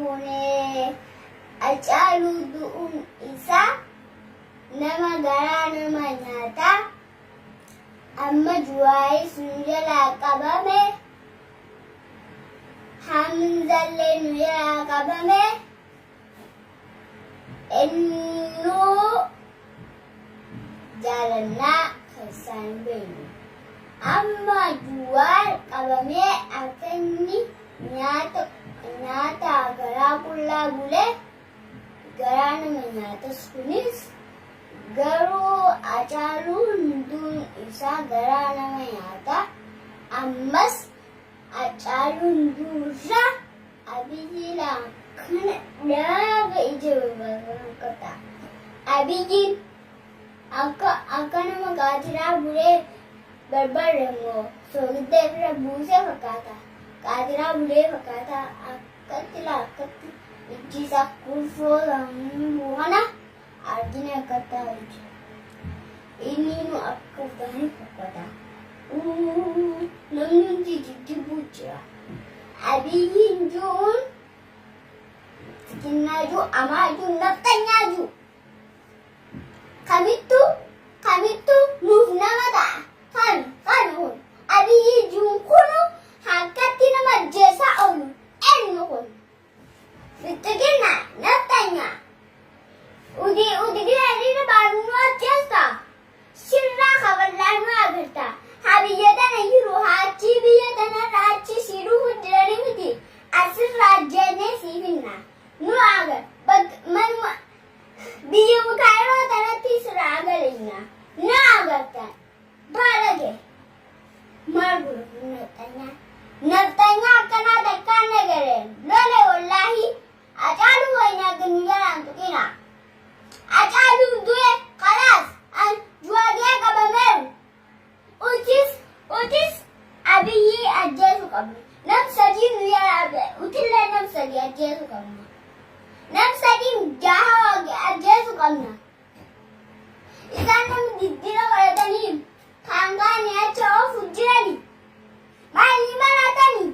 fuune Hacaaluu du'uun isaa nama garaa nama nyaata. Amma Juwaayis nu jalaa qabame. Hamzallee nu jalaa qabame. Innuu jaalannaa kan isaan beeknu. Amma Juwaar qabamee akka inni nyaata garaa qullaa bulee garaa nama nyaatas kunis garuu Hacaaluu hunduun isaa garaa nama nyaata. Ammas Hacaaluu hunduurraa Abiyyiidhaan kana dhaaga ija barbaada. Abiyyiin akka nama gaatiraa bulee barbaade immoo soogidda irra buusee fakkaata. Gaatiraa bulee fakkaata. Akkatti ijji isaa kurfoo bu'ana argina akka ta'e. Inni nu akka uffatanii fakkaata. Namni hundi jijjibbuu jira. Abiyyiin jiruun sikinnaa jiru, amaa jiru, naftanyaa jiru. Kamittuu nuuf nama ta'a. Kan kun Abiyyiin jiruun kunu akkatti nama ajjeesaa oolu. Eenyu kun? Fixxiqinnaa, naftanyaa. Udigira baaduu ajjeesta. Sirraa kaballaa nu agarta. Haa biyya tana jiru haachi biyya tanarraa achi siiduu fuddiranii miti. Asirraa ajjeennee siifinna. Nu agar manuma biyya mukaayiroo tanatti sirraa agarina. Na agartan. Baalage. Maal gurguru naftanyaa. Naftanyaa akkanaa takkaan nagareen. Lole wallaahi. Hacaaluu wayinaa ganu jalaan tuqina. Hacaaluu du'e kalaas. Juwaagee qabameeru. Utis Abiyyii ajjeesu qabna. Nam sadii nu jalaa utillee nam sadii ajjeesu qabna. Nam sadii jaha ajjeesu qabna. Isaan namni diddira godhatanii kaangaanii acha oofu jirani. Maali maratanii?